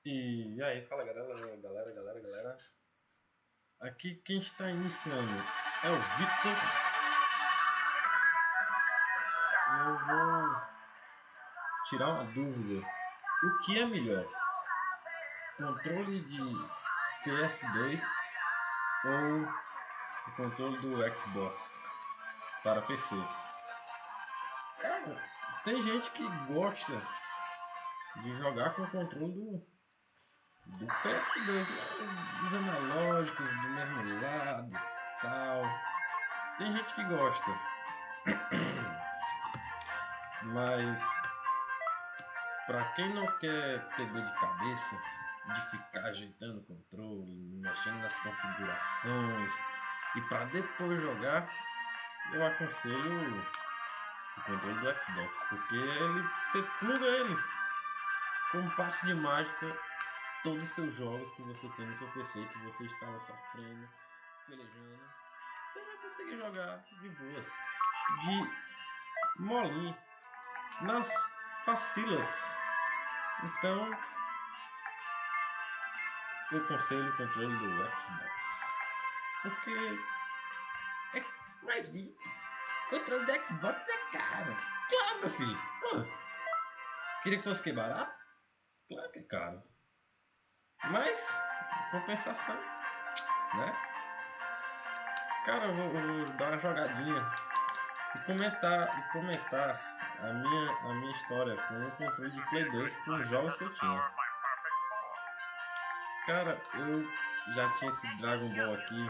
E aí, fala galera. Aqui quem está iniciando é o Victor. Eu vou tirar uma dúvida. O que é melhor? Controle de PS2 ou o controle do Xbox para PC? Cara, tem gente que gosta de jogar com o controle do PS2, né? Os analógicos do mesmo lado e tal. Tem gente que gosta, mas para quem não quer ter dor de cabeça de ficar ajeitando o controle, mexendo nas configurações e para depois jogar, eu aconselho o controle do Xbox, porque você pluga ele com um passe de mágica todos os seus jogos que você tem no seu PC, que você estava sofrendo, pelejando, você vai conseguir jogar de boas, de molinho, nas facilas. Então, eu aconselho o controle do Xbox, porque é mais vida. O controle do Xbox é caro. Claro, meu filho. Pô, queria que fosse que barato? Claro que é caro. Mas, em compensação, né? Cara, eu vou dar uma jogadinha e comentar a minha história com o controle de Play 2 com os jogos que eu tinha. Cara, eu já tinha esse Dragon Ball aqui